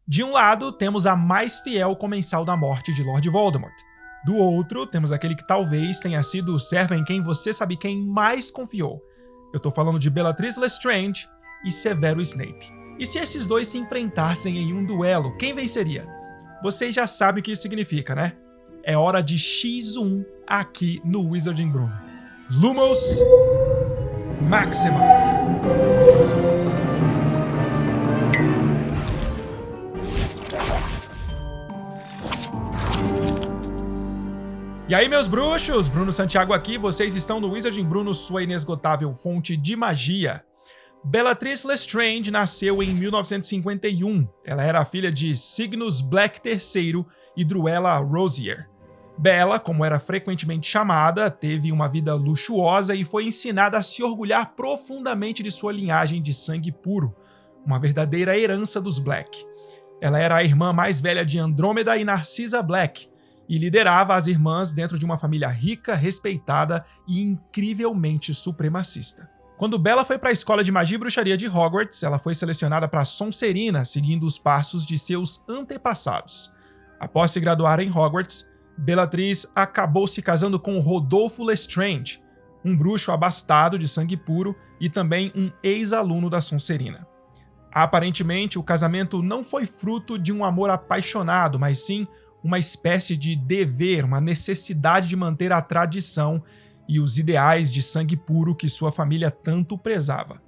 De um lado, temos a mais fiel comensal da morte de Lord Voldemort. Do outro, temos aquele que talvez tenha sido o servo em quem você sabe quem mais confiou. Eu tô falando de Bellatrix Lestrange e Severo Snape. E se esses dois se enfrentassem em um duelo, quem venceria? Vocês já sabem o que isso significa, né? É hora de X1 aqui no Wizarding Bruno. Lumos Maxima! E aí, meus bruxos? Bruno Santiago aqui, vocês estão no Wizarding Bruno, sua inesgotável fonte de magia. Bellatrix Lestrange nasceu em 1951. Ela era a filha de Cygnus Black III e Druella Rosier. Bella, como era frequentemente chamada, teve uma vida luxuosa e foi ensinada a se orgulhar profundamente de sua linhagem de sangue puro, uma verdadeira herança dos Black. Ela era a irmã mais velha de Andrômeda e Narcissa Black, e liderava as irmãs dentro de uma família rica, respeitada e incrivelmente supremacista. Quando Bella foi para a escola de magia e bruxaria de Hogwarts, ela foi selecionada para Sonserina, seguindo os passos de seus antepassados. Após se graduar em Hogwarts, Bellatrix acabou se casando com Rodolfo Lestrange, um bruxo abastado de sangue puro e também um ex-aluno da Sonserina. Aparentemente, o casamento não foi fruto de um amor apaixonado, mas sim uma espécie de dever, uma necessidade de manter a tradição e os ideais de sangue puro que sua família tanto prezava.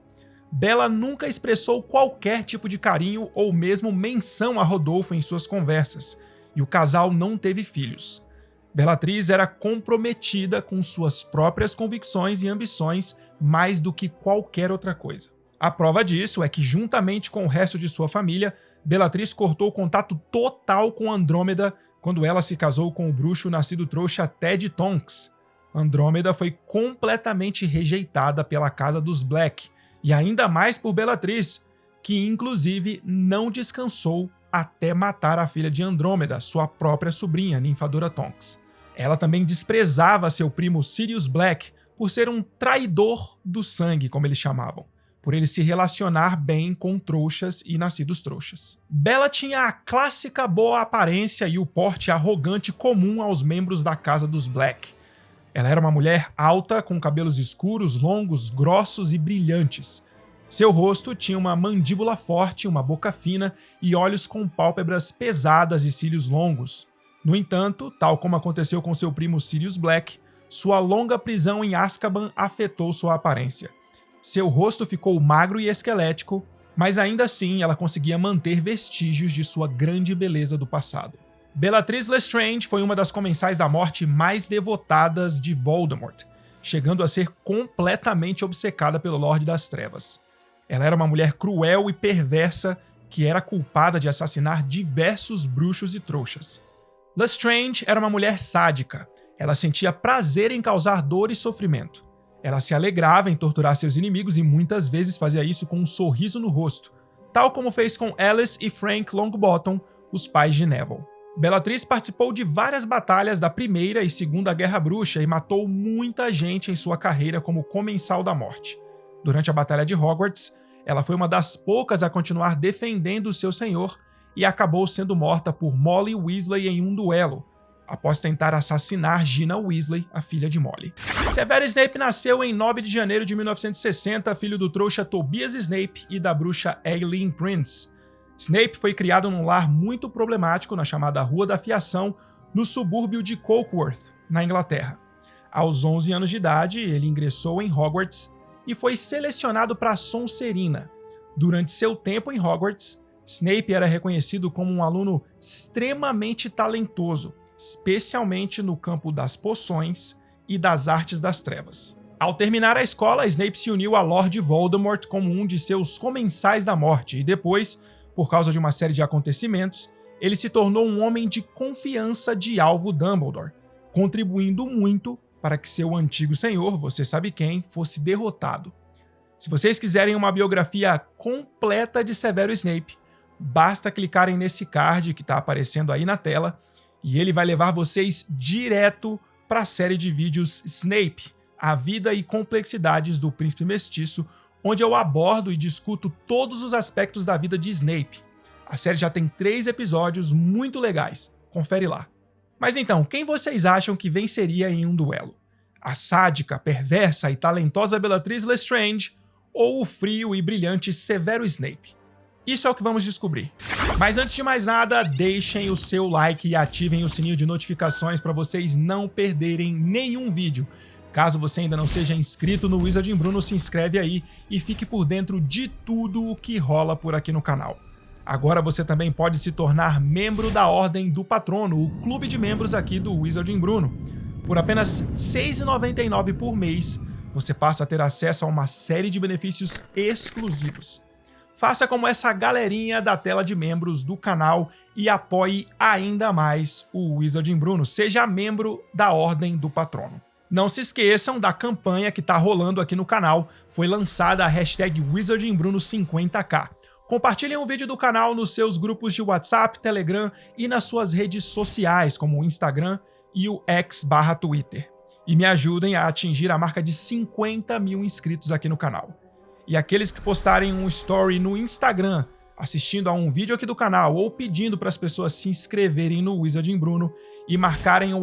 Bella nunca expressou qualquer tipo de carinho ou mesmo menção a Rodolfo em suas conversas, e o casal não teve filhos. Bellatrix era comprometida com suas próprias convicções e ambições mais do que qualquer outra coisa. A prova disso é que, juntamente com o resto de sua família, Bellatrix cortou o contato total com Andrômeda quando ela se casou com o bruxo nascido trouxa Ted Tonks. Andrômeda foi completamente rejeitada pela casa dos Black, e ainda mais por Bellatrix, que inclusive não descansou até matar a filha de Andrômeda, sua própria sobrinha, Ninfadora Tonks. Ela também desprezava seu primo Sirius Black por ser um traidor do sangue, como eles chamavam, por ele se relacionar bem com trouxas e nascidos trouxas. Bella tinha a clássica boa aparência e o porte arrogante comum aos membros da casa dos Black. Ela era uma mulher alta, com cabelos escuros, longos, grossos e brilhantes. Seu rosto tinha uma mandíbula forte, uma boca fina e olhos com pálpebras pesadas e cílios longos. No entanto, tal como aconteceu com seu primo Sirius Black, sua longa prisão em Azkaban afetou sua aparência. Seu rosto ficou magro e esquelético, mas ainda assim ela conseguia manter vestígios de sua grande beleza do passado. Bellatrix Lestrange foi uma das comensais da morte mais devotadas de Voldemort, chegando a ser completamente obcecada pelo Lorde das Trevas. Ela era uma mulher cruel e perversa que era culpada de assassinar diversos bruxos e trouxas. Lestrange era uma mulher sádica. Ela sentia prazer em causar dor e sofrimento. Ela se alegrava em torturar seus inimigos e muitas vezes fazia isso com um sorriso no rosto, tal como fez com Alice e Frank Longbottom, os pais de Neville. Bellatrix participou de várias batalhas da Primeira e Segunda Guerra Bruxa e matou muita gente em sua carreira como comensal da morte. Durante a Batalha de Hogwarts, ela foi uma das poucas a continuar defendendo o seu senhor e acabou sendo morta por Molly Weasley em um duelo, após tentar assassinar Gina Weasley, a filha de Molly. Severo Snape nasceu em 9 de janeiro de 1960, filho do trouxa Tobias Snape e da bruxa Aileen Prince. Snape foi criado num lar muito problemático na chamada Rua da Fiação, no subúrbio de Cokeworth, na Inglaterra. Aos 11 anos de idade, ele ingressou em Hogwarts e foi selecionado para Sonserina. Durante seu tempo em Hogwarts, Snape era reconhecido como um aluno extremamente talentoso, especialmente no campo das poções e das artes das trevas. Ao terminar a escola, Snape se uniu a Lord Voldemort como um de seus comensais da morte e depois, por causa de uma série de acontecimentos, ele se tornou um homem de confiança de Alvo Dumbledore, contribuindo muito para que seu antigo senhor, você sabe quem, fosse derrotado. Se vocês quiserem uma biografia completa de Severo Snape, basta clicarem nesse card que está aparecendo aí na tela e ele vai levar vocês direto para a série de vídeos Snape, a vida e complexidades do Príncipe Mestiço, onde eu abordo e discuto todos os aspectos da vida de Snape, A série já tem 3 episódios muito legais, confere lá. Mas então, quem vocês acham que venceria em um duelo? A sádica, perversa e talentosa Bellatrix Lestrange ou o frio e brilhante Severo Snape? Isso é o que vamos descobrir. Mas antes de mais nada, deixem o seu like e ativem o sininho de notificações para vocês não perderem nenhum vídeo. Caso você ainda não seja inscrito no Wizarding Bruno, se inscreve aí e fique por dentro de tudo o que rola por aqui no canal. Agora você também pode se tornar membro da Ordem do Patrono, o clube de membros aqui do Wizarding Bruno. Por apenas R$ 6,99 por mês, você passa a ter acesso a uma série de benefícios exclusivos. Faça como essa galerinha da tela de membros do canal e apoie ainda mais o Wizarding Bruno. Seja membro da Ordem do Patrono. Não se esqueçam da campanha que está rolando aqui no canal. Foi lançada a hashtag WizardingBruno50k. Compartilhem o vídeo do canal nos seus grupos de WhatsApp, Telegram e nas suas redes sociais, como o Instagram e o X/Twitter. E me ajudem a atingir a marca de 50 mil inscritos aqui no canal. E aqueles que postarem um story no Instagram, assistindo a um vídeo aqui do canal ou pedindo para as pessoas se inscreverem no Wizarding Bruno e marcarem o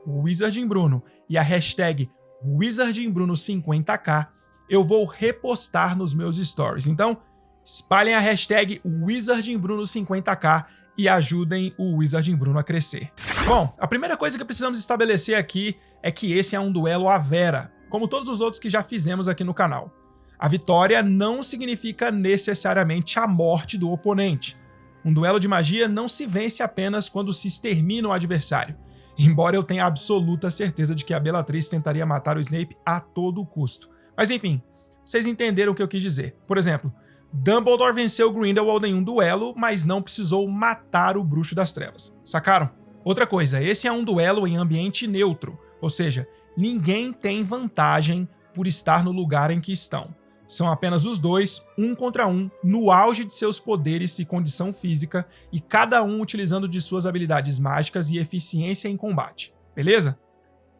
@WizardingBruno e a hashtag WizardingBruno50k, eu vou repostar nos meus stories. Então, espalhem a hashtag WizardingBruno50k e ajudem o Wizarding Bruno a crescer. Bom, a primeira coisa que precisamos estabelecer aqui é que esse é um duelo à Vera, como todos os outros que já fizemos aqui no canal. A vitória não significa necessariamente a morte do oponente. Um duelo de magia não se vence apenas quando se extermina o adversário, embora eu tenha absoluta certeza de que a Bellatrix tentaria matar o Snape a todo custo. Mas enfim, vocês entenderam o que eu quis dizer. Por exemplo, Dumbledore venceu Grindelwald em um duelo, mas não precisou matar o Bruxo das Trevas. Sacaram? Outra coisa, esse é um duelo em ambiente neutro, ou seja, ninguém tem vantagem por estar no lugar em que estão. São apenas os dois, um contra um, no auge de seus poderes e condição física, e cada um utilizando de suas habilidades mágicas e eficiência em combate. Beleza?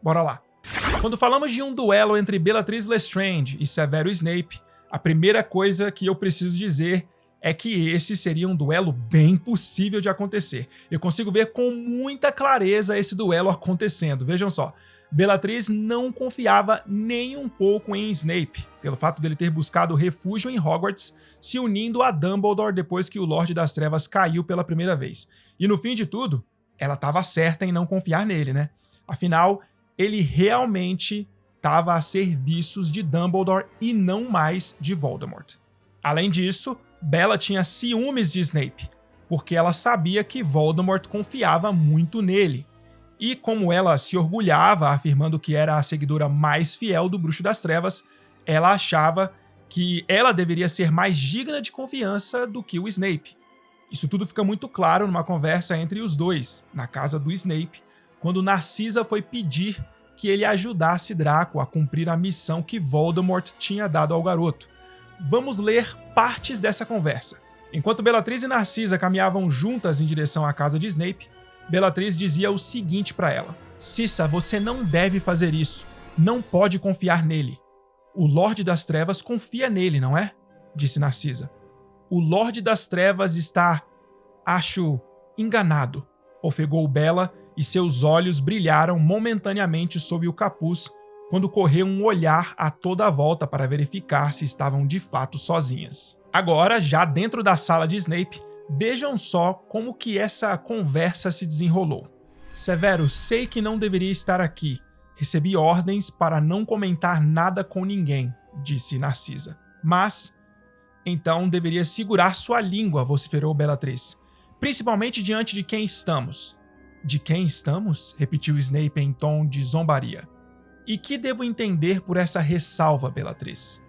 Bora lá. Quando falamos de um duelo entre Bellatrix Lestrange e Severo Snape, a primeira coisa que eu preciso dizer é que esse seria um duelo bem possível de acontecer. Eu consigo ver com muita clareza esse duelo acontecendo. Vejam só. Bellatrix não confiava nem um pouco em Snape, pelo fato dele ter buscado refúgio em Hogwarts, se unindo a Dumbledore depois que o Lorde das Trevas caiu pela primeira vez. E no fim de tudo, ela estava certa em não confiar nele, né? Afinal, ele realmente estava a serviços de Dumbledore e não mais de Voldemort. Além disso, Bella tinha ciúmes de Snape, porque ela sabia que Voldemort confiava muito nele. E como ela se orgulhava, afirmando que era a seguidora mais fiel do Bruxo das Trevas, ela achava que ela deveria ser mais digna de confiança do que o Snape. Isso tudo fica muito claro numa conversa entre os dois, na casa do Snape, quando Narcisa foi pedir que ele ajudasse Draco a cumprir a missão que Voldemort tinha dado ao garoto. Vamos ler partes dessa conversa. Enquanto Bellatrix e Narcisa caminhavam juntas em direção à casa de Snape, Bellatrix dizia o seguinte para ela: Cissa, você não deve fazer isso. Não pode confiar nele. O Lorde das Trevas confia nele, não é? Disse Narcisa. O Lorde das Trevas está, acho, enganado, ofegou Bella, e seus olhos brilharam momentaneamente sob o capuz quando correu um olhar a toda a volta para verificar se estavam de fato sozinhas. Agora, já dentro da sala de Snape, vejam só como que essa conversa se desenrolou. Severo, sei que não deveria estar aqui. Recebi ordens para não comentar nada com ninguém, disse Narcisa. Mas, então deveria segurar sua língua, vociferou Bellatrix. Principalmente diante de quem estamos. De quem estamos? Repetiu Snape em tom de zombaria. E que devo entender por essa ressalva, Bellatrix?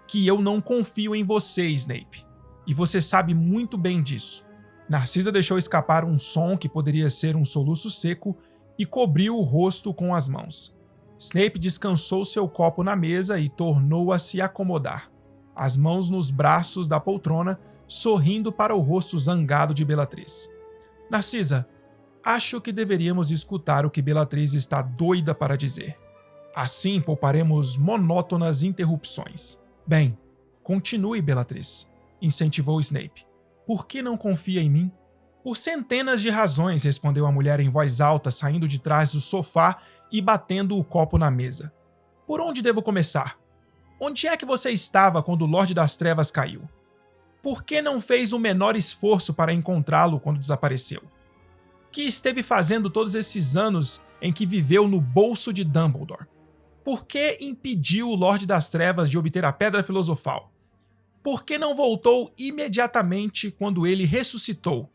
Que eu não confio em você, Snape. E você sabe muito bem disso. Narcisa deixou escapar um som que poderia ser um soluço seco e cobriu o rosto com as mãos. Snape descansou seu copo na mesa e tornou a se acomodar, as mãos nos braços da poltrona, sorrindo para o rosto zangado de Bellatrix. Narcisa, acho que deveríamos escutar o que Bellatrix está doida para dizer. Assim pouparemos monótonas interrupções. Bem, continue, Bellatrix, incentivou Snape. Por que não confia em mim? Por centenas de razões, respondeu a mulher em voz alta, saindo de trás do sofá e batendo o copo na mesa. Por onde devo começar? Onde é que você estava quando o Lorde das Trevas caiu? Por que não fez o menor esforço para encontrá-lo quando desapareceu? Que esteve fazendo todos esses anos em que viveu no bolso de Dumbledore? Por que impediu o Lorde das Trevas de obter a Pedra Filosofal? Por que não voltou imediatamente quando ele ressuscitou?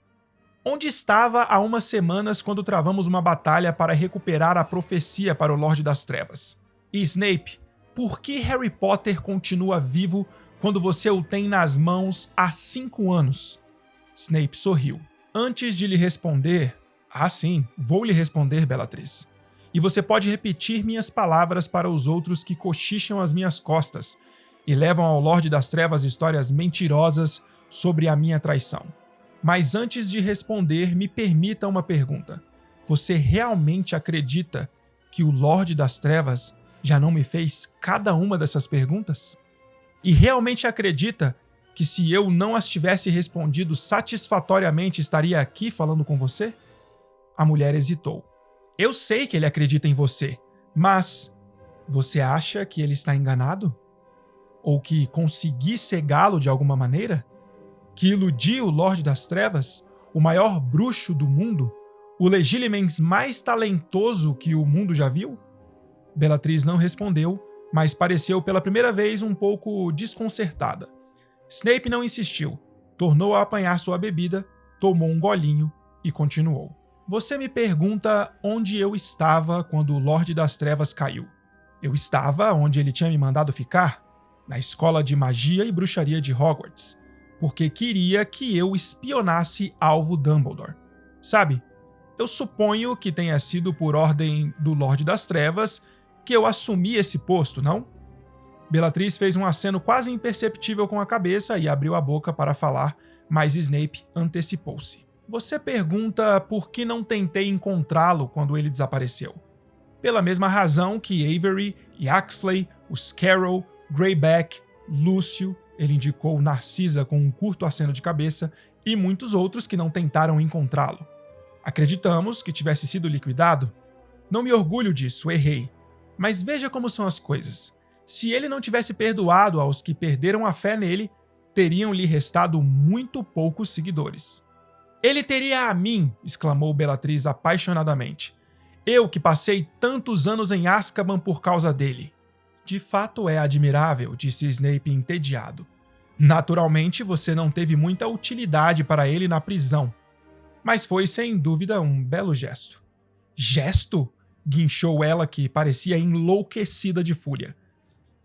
Onde estava há umas semanas quando travamos uma batalha para recuperar a profecia para o Lorde das Trevas? E Snape, por que Harry Potter continua vivo quando você o tem nas mãos há 5 anos? Snape sorriu. Antes de lhe responder... Ah, sim, vou lhe responder, Bellatrix. E você pode repetir minhas palavras para os outros que cochicham às minhas costas e levam ao Lorde das Trevas histórias mentirosas sobre a minha traição. Mas antes de responder, me permita uma pergunta. Você realmente acredita que o Lorde das Trevas já não me fez cada uma dessas perguntas? E realmente acredita que se eu não as tivesse respondido satisfatoriamente estaria aqui falando com você? A mulher hesitou. Eu sei que ele acredita em você, mas você acha que ele está enganado? Ou que consegui cegá-lo de alguma maneira? Que iludi o Lorde das Trevas, o maior bruxo do mundo, o Legilimens mais talentoso que o mundo já viu? Bellatrix não respondeu, mas pareceu pela primeira vez um pouco desconcertada. Snape não insistiu, tornou a apanhar sua bebida, tomou um golinho e continuou. Você me pergunta onde eu estava quando o Lorde das Trevas caiu. Eu estava onde ele tinha me mandado ficar, na escola de magia e bruxaria de Hogwarts, porque queria que eu espionasse alvo Dumbledore. Sabe, eu suponho que tenha sido por ordem do Lorde das Trevas que eu assumi esse posto, não? Bellatrix fez um aceno quase imperceptível com a cabeça e abriu a boca para falar, mas Snape antecipou-se. Você pergunta por que não tentei encontrá-lo quando ele desapareceu. Pela mesma razão que Avery, Yaxley, os Carroll, Greyback, Lúcio, ele indicou Narcisa com um curto aceno de cabeça, e muitos outros que não tentaram encontrá-lo. Acreditamos que tivesse sido liquidado? Não me orgulho disso, errei. Mas veja como são as coisas. Se ele não tivesse perdoado aos que perderam a fé nele, teriam-lhe restado muito poucos seguidores. Ele teria a mim, exclamou Bellatrix apaixonadamente. Eu que passei tantos anos em Azkaban por causa dele. De fato é admirável, disse Snape entediado. Naturalmente você não teve muita utilidade para ele na prisão, mas foi sem dúvida um belo gesto. Gesto? Guinchou ela, que parecia enlouquecida de fúria.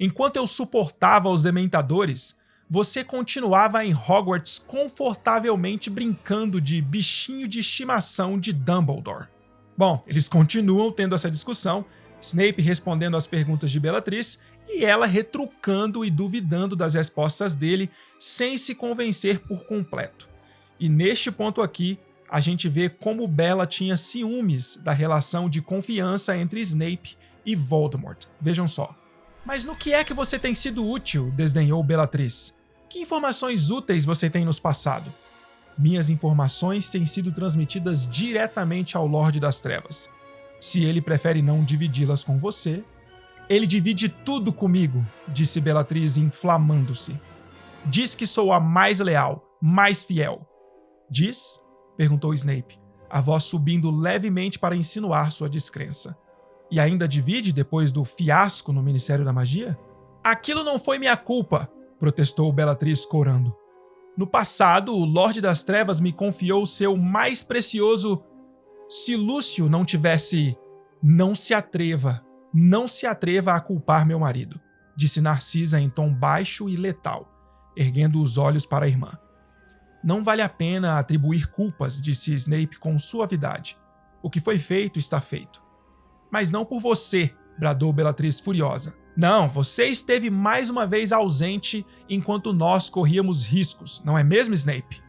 Enquanto eu suportava os dementadores, você continuava em Hogwarts confortavelmente brincando de bichinho de estimação de Dumbledore. Bom, eles continuam tendo essa discussão, Snape respondendo às perguntas de Bellatrix e ela retrucando e duvidando das respostas dele sem se convencer por completo. E neste ponto aqui, a gente vê como Bella tinha ciúmes da relação de confiança entre Snape e Voldemort. Vejam só. Mas no que é que você tem sido útil? Desdenhou Bellatrix. Que informações úteis você tem nos passado? Minhas informações têm sido transmitidas diretamente ao Lorde das Trevas. Se ele prefere não dividi-las com você... Ele divide tudo comigo, disse Bellatrix inflamando-se. Diz que sou a mais leal, mais fiel. Diz? Perguntou Snape, a voz subindo levemente para insinuar sua descrença. E ainda divide depois do fiasco no Ministério da Magia? Aquilo não foi minha culpa, protestou Bellatrix corando. No passado, o Lorde das Trevas me confiou o seu mais precioso... Se Lúcio não tivesse... Não se atreva a culpar meu marido, disse Narcisa em tom baixo e letal, erguendo os olhos para a irmã. Não vale a pena atribuir culpas, disse Snape com suavidade. O que foi feito está feito. Mas não por você, bradou Bellatrix furiosa. Não, você esteve mais uma vez ausente enquanto nós corríamos riscos, não é mesmo, Snape?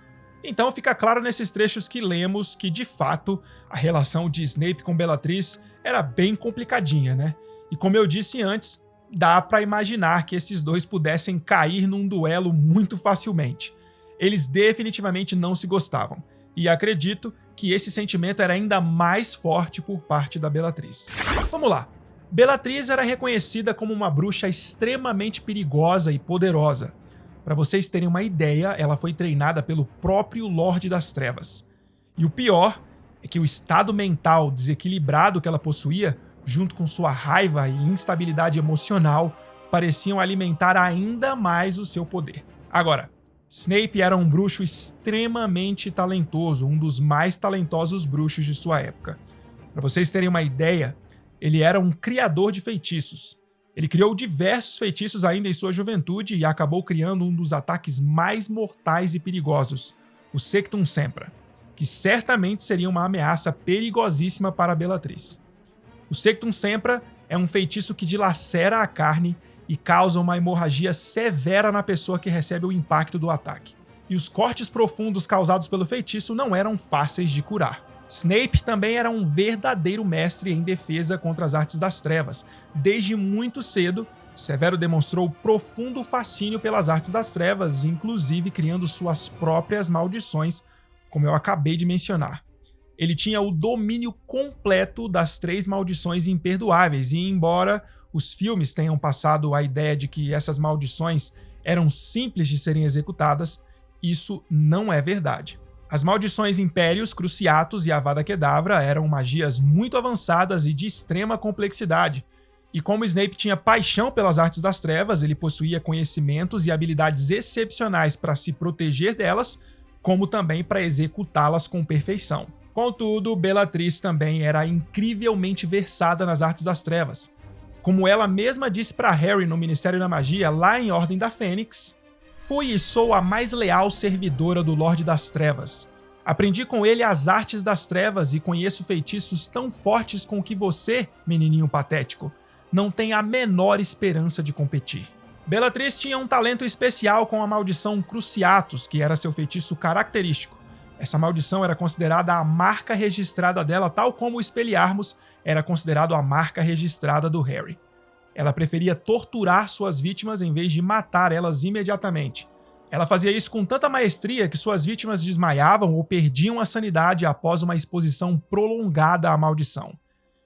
Então fica claro nesses trechos que lemos que, de fato, a relação de Snape com Bellatrix era bem complicadinha, né? E como eu disse antes, dá pra imaginar que esses dois pudessem cair num duelo muito facilmente. Eles definitivamente não se gostavam, e acredito que esse sentimento era ainda mais forte por parte da Bellatrix. Vamos lá. Bellatrix era reconhecida como uma bruxa extremamente perigosa e poderosa. Para vocês terem uma ideia, ela foi treinada pelo próprio Lorde das Trevas. E o pior é que o estado mental desequilibrado que ela possuía, junto com sua raiva e instabilidade emocional, pareciam alimentar ainda mais o seu poder. Agora, Snape era um bruxo extremamente talentoso, um dos mais talentosos bruxos de sua época. Para vocês terem uma ideia, ele era um criador de feitiços. Ele criou diversos feitiços ainda em sua juventude e acabou criando um dos ataques mais mortais e perigosos, o Sectum Sempra, que certamente seria uma ameaça perigosíssima para a Bellatrix. O Sectum Sempra é um feitiço que dilacera a carne e causa uma hemorragia severa na pessoa que recebe o impacto do ataque. E os cortes profundos causados pelo feitiço não eram fáceis de curar. Snape também era um verdadeiro mestre em defesa contra as artes das trevas. Desde muito cedo, Severo demonstrou profundo fascínio pelas artes das trevas, inclusive criando suas próprias maldições, como eu acabei de mencionar. Ele tinha o domínio completo das 3 maldições imperdoáveis, e embora os filmes tenham passado a ideia de que essas maldições eram simples de serem executadas, isso não é verdade. As maldições Impérios, Cruciatus e Avada Kedavra eram magias muito avançadas e de extrema complexidade. E como Snape tinha paixão pelas artes das trevas, ele possuía conhecimentos e habilidades excepcionais para se proteger delas, como também para executá-las com perfeição. Contudo, Bellatrix também era incrivelmente versada nas artes das trevas. Como ela mesma disse para Harry no Ministério da Magia, lá em Ordem da Fênix: "Fui e sou a mais leal servidora do Lorde das Trevas. Aprendi com ele as artes das trevas e conheço feitiços tão fortes com que você, menininho patético, não tem a menor esperança de competir." Bellatrix tinha um talento especial com a maldição Cruciatus, que era seu feitiço característico. Essa maldição era considerada a marca registrada dela, tal como o Expelliarmus era considerado a marca registrada do Harry. Ela preferia torturar suas vítimas em vez de matar elas imediatamente. Ela fazia isso com tanta maestria que suas vítimas desmaiavam ou perdiam a sanidade após uma exposição prolongada à maldição.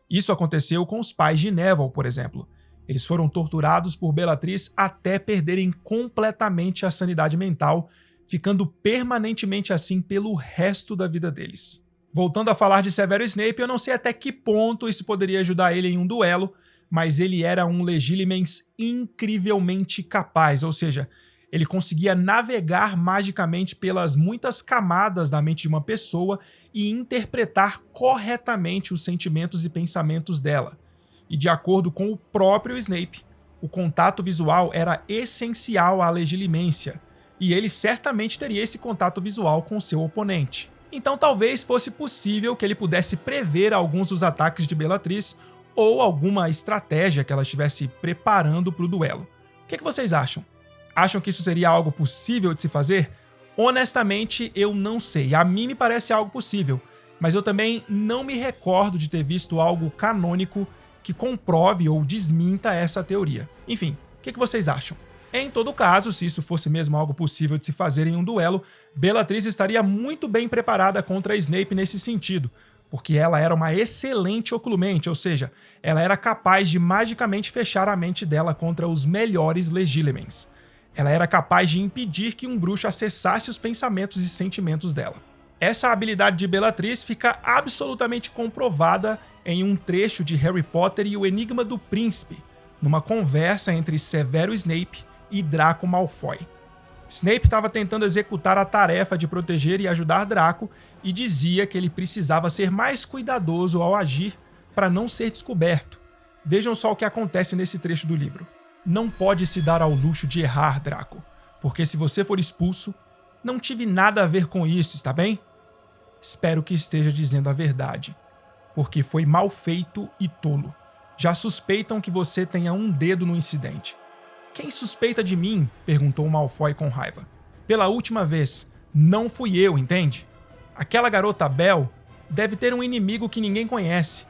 Isso aconteceu com os pais de Neville, por exemplo. Eles foram torturados por Bellatrix até perderem completamente a sanidade mental, ficando permanentemente assim pelo resto da vida deles. Voltando a falar de Severo Snape, eu não sei até que ponto isso poderia ajudar ele em um duelo, mas ele era um Legilimens incrivelmente capaz, ou seja, ele conseguia navegar magicamente pelas muitas camadas da mente de uma pessoa e interpretar corretamente os sentimentos e pensamentos dela. E de acordo com o próprio Snape, o contato visual era essencial à legilimência, e ele certamente teria esse contato visual com seu oponente. Então talvez fosse possível que ele pudesse prever alguns dos ataques de Bellatrix ou alguma estratégia que ela estivesse preparando para o duelo. O que vocês acham? Acham que isso seria algo possível de se fazer? Honestamente, eu não sei. A mim me parece algo possível, mas eu também não me recordo de ter visto algo canônico que comprove ou desminta essa teoria. Enfim, o que vocês acham? Em todo caso, se isso fosse mesmo algo possível de se fazer em um duelo, Bellatrix estaria muito bem preparada contra Snape nesse sentido, porque ela era uma excelente oclumente, ou seja, ela era capaz de magicamente fechar a mente dela contra os melhores Legilimens. Ela era capaz de impedir que um bruxo acessasse os pensamentos e sentimentos dela. Essa habilidade de Bellatrix fica absolutamente comprovada em um trecho de Harry Potter e o Enigma do Príncipe, numa conversa entre Severo Snape e Draco Malfoy. Snape estava tentando executar a tarefa de proteger e ajudar Draco e dizia que ele precisava ser mais cuidadoso ao agir para não ser descoberto. Vejam só o que acontece nesse trecho do livro. "Não pode se dar ao luxo de errar, Draco, porque se você for expulso, não tive nada a ver com isso, está bem? Espero que esteja dizendo a verdade, porque foi mal feito e tolo. Já suspeitam que você tenha um dedo no incidente." "Quem suspeita de mim?" perguntou Malfoy com raiva. "Pela última vez, não fui eu, entende? Aquela garota Belle deve ter um inimigo que ninguém conhece.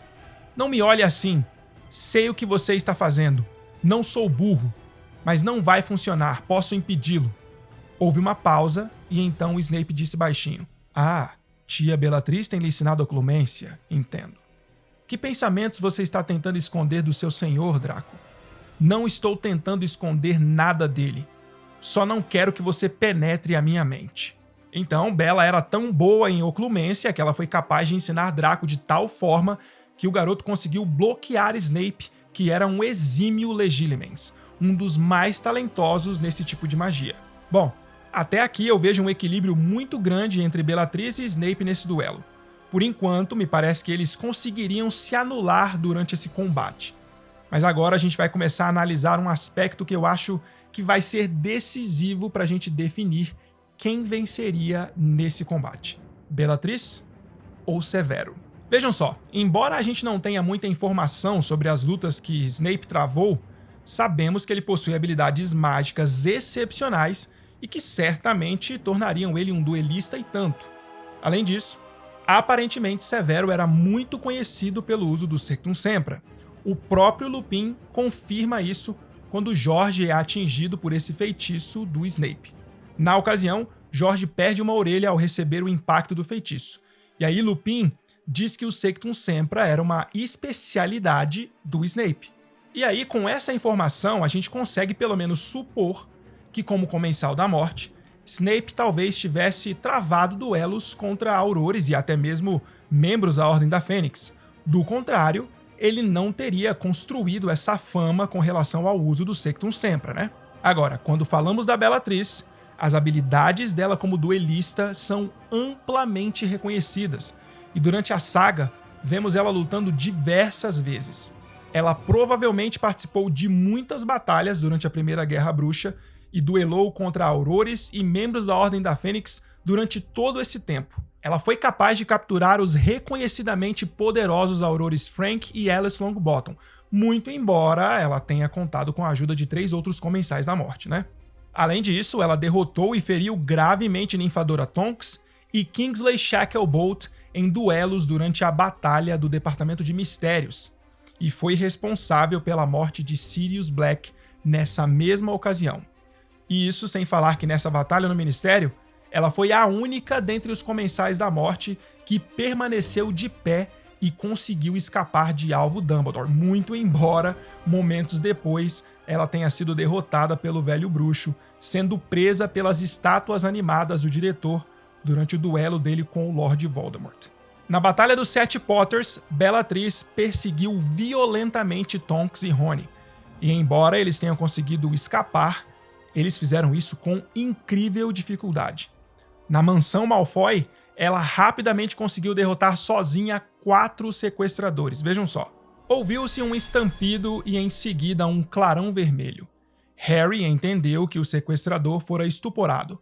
Não me olhe assim. Sei o que você está fazendo. Não sou burro, mas não vai funcionar, posso impedi-lo." Houve uma pausa E então o Snape disse baixinho: "Ah, tia Bellatrix tem lhe ensinado oclumência, entendo. Que pensamentos você está tentando esconder do seu senhor, Draco?" "Não estou tentando esconder nada dele. Só não quero que você penetre a minha mente." Então, Bella era tão boa em oclumência que ela foi capaz de ensinar Draco de tal forma que o garoto conseguiu bloquear Snape, que era um exímio Legilimens, um dos mais talentosos nesse tipo de magia. Bom, até aqui eu vejo um equilíbrio muito grande entre Bellatrix e Snape nesse duelo. Por enquanto, me parece que eles conseguiriam se anular durante esse combate. Mas agora a gente vai começar a analisar um aspecto que eu acho que vai ser decisivo para a gente definir quem venceria nesse combate: Bellatrix ou Severo. Vejam só, embora a gente não tenha muita informação sobre as lutas que Snape travou, sabemos que ele possui habilidades mágicas excepcionais e que certamente tornariam ele um duelista e tanto. Além disso, aparentemente Severo era muito conhecido pelo uso do Sectum Sempra. O próprio Lupin confirma isso quando Jorge é atingido por esse feitiço do Snape. Na ocasião, Jorge perde uma orelha ao receber o impacto do feitiço. E aí Lupin diz que o Sectum Sempra era uma especialidade do Snape. E aí, com essa informação, a gente consegue pelo menos supor que, como Comensal da Morte, Snape talvez tivesse travado duelos contra Aurores e até mesmo membros da Ordem da Fênix. Do contrário, ele não teria construído essa fama com relação ao uso do Sectum Sempra, né? Agora, quando falamos da Bellatrix, as habilidades dela como duelista são amplamente reconhecidas, e durante a saga, vemos ela lutando diversas vezes. Ela provavelmente participou de muitas batalhas durante a Primeira Guerra Bruxa e duelou contra Aurores e membros da Ordem da Fênix durante todo esse tempo. Ela foi capaz de capturar os reconhecidamente poderosos Aurores Frank e Alice Longbottom, muito embora ela tenha contado com a ajuda de 3 outros Comensais da Morte, né? Além disso, ela derrotou e feriu gravemente Ninfadora Tonks e Kingsley Shacklebolt em duelos durante a Batalha do Departamento de Mistérios, e foi responsável pela morte de Sirius Black nessa mesma ocasião. E isso sem falar que nessa batalha no Ministério, ela foi a única dentre os Comensais da Morte que permaneceu de pé e conseguiu escapar de alvo Dumbledore, muito embora, momentos depois, ela tenha sido derrotada pelo Velho Bruxo, sendo presa pelas estátuas animadas do diretor durante o duelo dele com o Lord Voldemort. Na Batalha dos 7 Potters, Bellatrix perseguiu violentamente Tonks e Rony, e embora eles tenham conseguido escapar, eles fizeram isso com incrível dificuldade. Na Mansão Malfoy, ela rapidamente conseguiu derrotar sozinha 4 sequestradores, vejam só. Ouviu-se um estampido e em seguida um clarão vermelho. Harry entendeu que o sequestrador fora estuporado.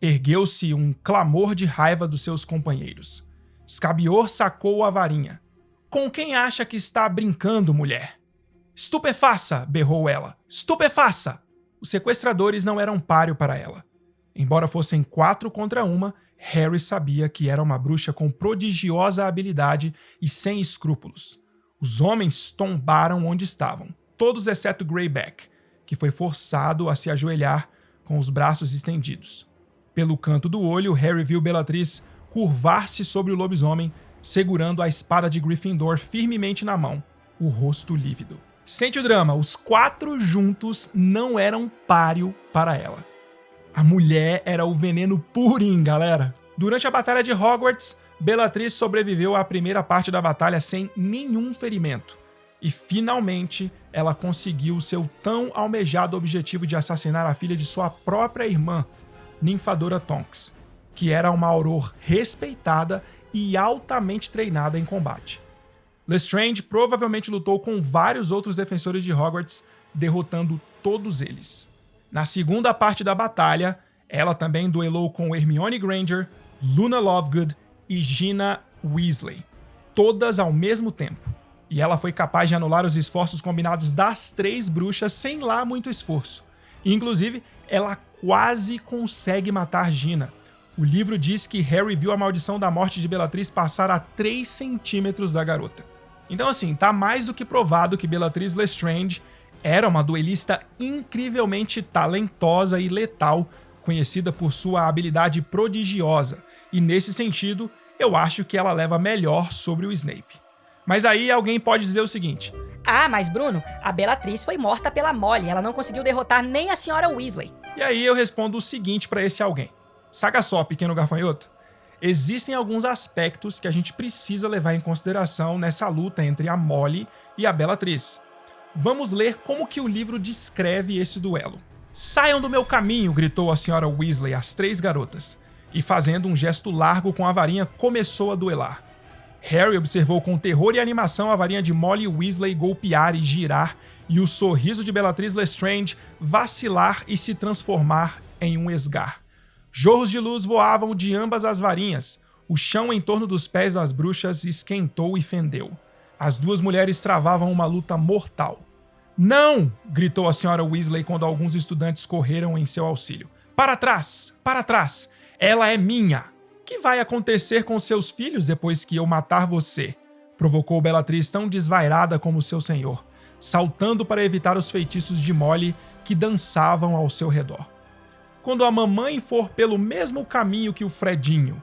Ergueu-se um clamor de raiva dos seus companheiros. Scabior sacou a varinha. "Com quem acha que está brincando, mulher?" "Estupefaça!" berrou ela. "Estupefaça!" Os sequestradores não eram páreo para ela. Embora fossem 4 contra 1, Harry sabia que era uma bruxa com prodigiosa habilidade e sem escrúpulos. Os homens tombaram onde estavam, todos exceto Greyback, que foi forçado a se ajoelhar com os braços estendidos. Pelo canto do olho, Harry viu Bellatrix curvar-se sobre o lobisomem, segurando a espada de Gryffindor firmemente na mão, o rosto lívido. Sente o drama, os 4 juntos não eram páreo para ela. A mulher era o veneno purinho, galera. Durante a Batalha de Hogwarts, Bellatrix sobreviveu à primeira parte da batalha sem nenhum ferimento. E finalmente, ela conseguiu seu tão almejado objetivo de assassinar a filha de sua própria irmã, Ninfadora Tonks, que era uma Auror respeitada e altamente treinada em combate. Lestrange provavelmente lutou com vários outros defensores de Hogwarts, derrotando todos eles. Na segunda parte da batalha, ela também duelou com Hermione Granger, Luna Lovegood e Gina Weasley, todas ao mesmo tempo. E ela foi capaz de anular os esforços combinados das 3 bruxas sem lá muito esforço. Inclusive, ela quase consegue matar Gina. O livro diz que Harry viu a maldição da morte de Bellatrix passar a 3 centímetros da garota. Então assim, tá mais do que provado que Bellatrix Lestrange era uma duelista incrivelmente talentosa e letal conhecida por sua habilidade prodigiosa, e nesse sentido, eu acho que ela leva melhor sobre o Snape. Mas aí alguém pode dizer o seguinte: ah, mas Bruno, a Bellatrix foi morta pela Molly, ela não conseguiu derrotar nem a senhora Weasley. E aí eu respondo o seguinte pra esse alguém: saca só, pequeno gafanhoto, existem alguns aspectos que a gente precisa levar em consideração nessa luta entre a Molly e a Bellatrix. Vamos ler como que o livro descreve esse duelo. Saiam do meu caminho, gritou a senhora Weasley às 3 garotas, e fazendo um gesto largo com a varinha começou a duelar. Harry observou com terror e animação a varinha de Molly Weasley golpear e girar, e o sorriso de Bellatrix Lestrange vacilar e se transformar em um esgar. Jorros de luz voavam de ambas as varinhas. O chão em torno dos pés das bruxas esquentou e fendeu. As duas mulheres travavam uma luta mortal. Não! Gritou a senhora Weasley quando alguns estudantes correram em seu auxílio. Para trás! Para trás! Ela é minha! O que vai acontecer com seus filhos depois que eu matar você? Provocou Bellatrix tão desvairada como seu senhor, saltando para evitar os feitiços de Molly que dançavam ao seu redor. Quando a mamãe for pelo mesmo caminho que o Fredinho,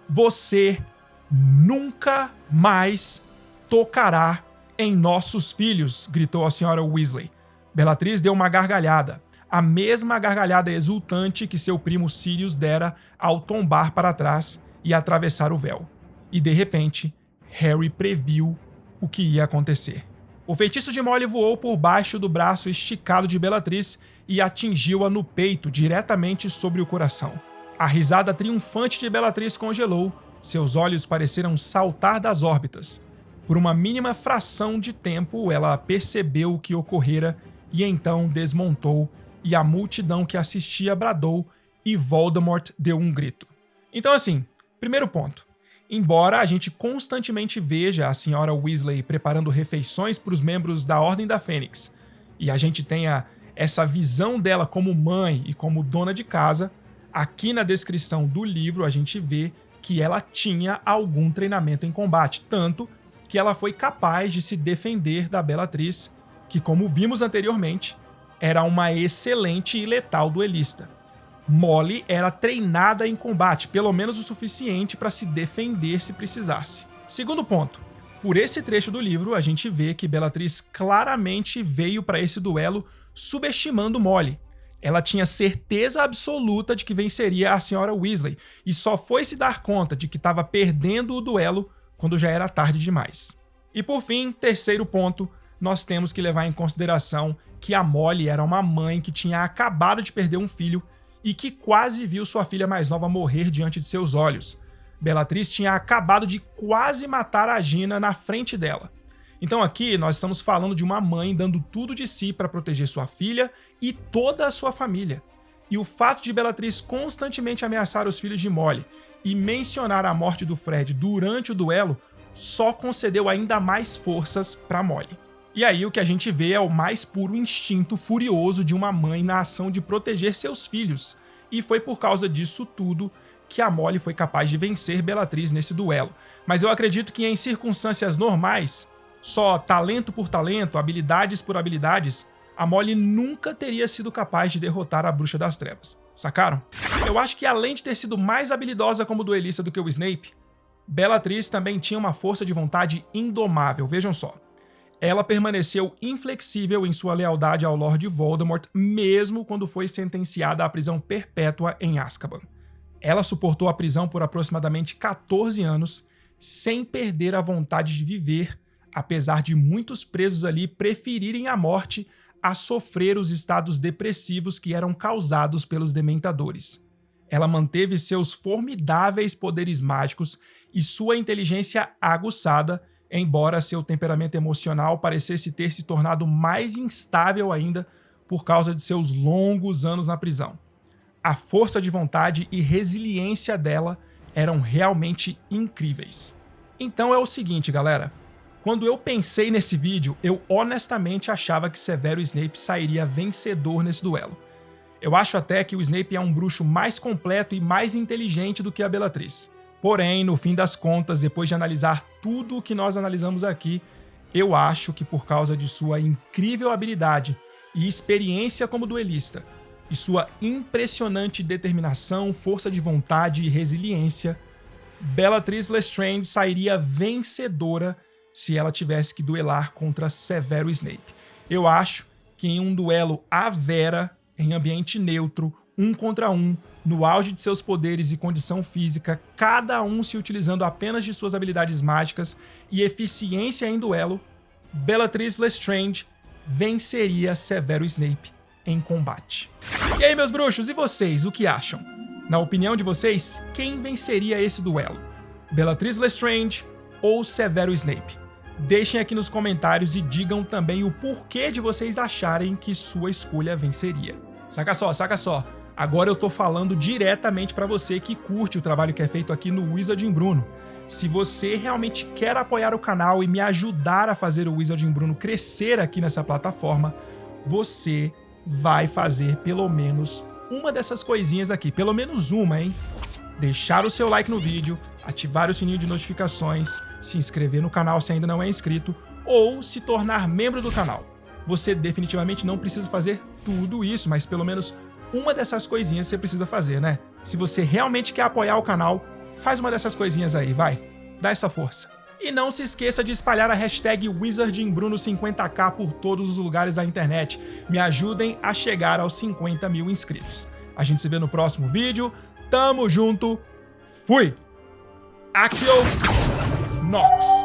você nunca mais tocará em nossos filhos, gritou a senhora Weasley. Bellatrix deu uma gargalhada, a mesma gargalhada exultante que seu primo Sirius dera ao tombar para trás e atravessar o véu. E de repente, Harry previu o que ia acontecer. O feitiço de Molly voou por baixo do braço esticado de Bellatrix e atingiu-a no peito, diretamente sobre o coração. A risada triunfante de Bellatrix congelou, seus olhos pareceram saltar das órbitas. Por uma mínima fração de tempo, ela percebeu o que ocorrera e então desmontou, e a multidão que assistia bradou e Voldemort deu um grito. Então assim, primeiro ponto. Embora a gente constantemente veja a senhora Weasley preparando refeições para os membros da Ordem da Fênix, e a gente tenha essa visão dela como mãe e como dona de casa, aqui na descrição do livro a gente vê que ela tinha algum treinamento em combate, tanto que ela foi capaz de se defender da Bellatrix, que, como vimos anteriormente, era uma excelente e letal duelista. Molly era treinada em combate, pelo menos o suficiente para se defender se precisasse. Segundo ponto, por esse trecho do livro a gente vê que Bellatrix claramente veio para esse duelo subestimando Molly. Ela tinha certeza absoluta de que venceria a senhora Weasley e só foi se dar conta de que estava perdendo o duelo quando já era tarde demais. E por fim, terceiro ponto, nós temos que levar em consideração que a Molly era uma mãe que tinha acabado de perder um filho e que quase viu sua filha mais nova morrer diante de seus olhos. Bellatrix tinha acabado de quase matar a Gina na frente dela. Então aqui nós estamos falando de uma mãe dando tudo de si para proteger sua filha e toda a sua família. E o fato de Bellatrix constantemente ameaçar os filhos de Molly e mencionar a morte do Fred durante o duelo só concedeu ainda mais forças para Molly. E aí o que a gente vê é o mais puro instinto furioso de uma mãe na ação de proteger seus filhos. E foi por causa disso tudo que a Molly foi capaz de vencer Bellatrix nesse duelo. Mas eu acredito que em circunstâncias normais, só talento por talento, habilidades por habilidades, a Molly nunca teria sido capaz de derrotar a Bruxa das Trevas. Sacaram? Eu acho que além de ter sido mais habilidosa como duelista do que o Snape, Bellatrix também tinha uma força de vontade indomável, vejam só. Ela permaneceu inflexível em sua lealdade ao Lord Voldemort, mesmo quando foi sentenciada à prisão perpétua em Azkaban. Ela suportou a prisão por aproximadamente 14 anos, sem perder a vontade de viver, apesar de muitos presos ali preferirem a morte a sofrer os estados depressivos que eram causados pelos dementadores. Ela manteve seus formidáveis poderes mágicos e sua inteligência aguçada, embora seu temperamento emocional parecesse ter se tornado mais instável ainda por causa de seus longos anos na prisão. A força de vontade e resiliência dela eram realmente incríveis. Então é o seguinte, galera. Quando eu pensei nesse vídeo, eu honestamente achava que Severo Snape sairia vencedor nesse duelo. Eu acho até que o Snape é um bruxo mais completo e mais inteligente do que a Bellatrix. Porém, no fim das contas, depois de analisar tudo o que nós analisamos aqui, eu acho que por causa de sua incrível habilidade e experiência como duelista, e sua impressionante determinação, força de vontade e resiliência, Bellatrix Lestrange sairia vencedora se ela tivesse que duelar contra Severo Snape. Eu acho que em um duelo à vera, em ambiente neutro, 1 contra 1, no auge de seus poderes e condição física, cada um se utilizando apenas de suas habilidades mágicas e eficiência em duelo, Bellatrix Lestrange venceria Severo Snape em combate. E aí, meus bruxos, e vocês, o que acham? Na opinião de vocês, quem venceria esse duelo? Bellatrix Lestrange ou Severo Snape? Deixem aqui nos comentários e digam também o porquê de vocês acharem que sua escolha venceria. Saca só. Agora eu tô falando diretamente pra você que curte o trabalho que é feito aqui no Wizarding Bruno. Se você realmente quer apoiar o canal e me ajudar a fazer o Wizarding Bruno crescer aqui nessa plataforma, você vai fazer pelo menos uma dessas coisinhas aqui. Pelo menos uma, hein? Deixar o seu like no vídeo, ativar o sininho de notificações, se inscrever no canal se ainda não é inscrito ou se tornar membro do canal. Você definitivamente não precisa fazer tudo isso, mas pelo menos uma dessas coisinhas você precisa fazer, né? Se você realmente quer apoiar o canal, faz uma dessas coisinhas aí, vai. Dá essa força. E não se esqueça de espalhar a hashtag WizardingBruno50k por todos os lugares da internet. Me ajudem a chegar aos 50 mil inscritos. A gente se vê no próximo vídeo. Tamo junto. Fui! Accio Nox!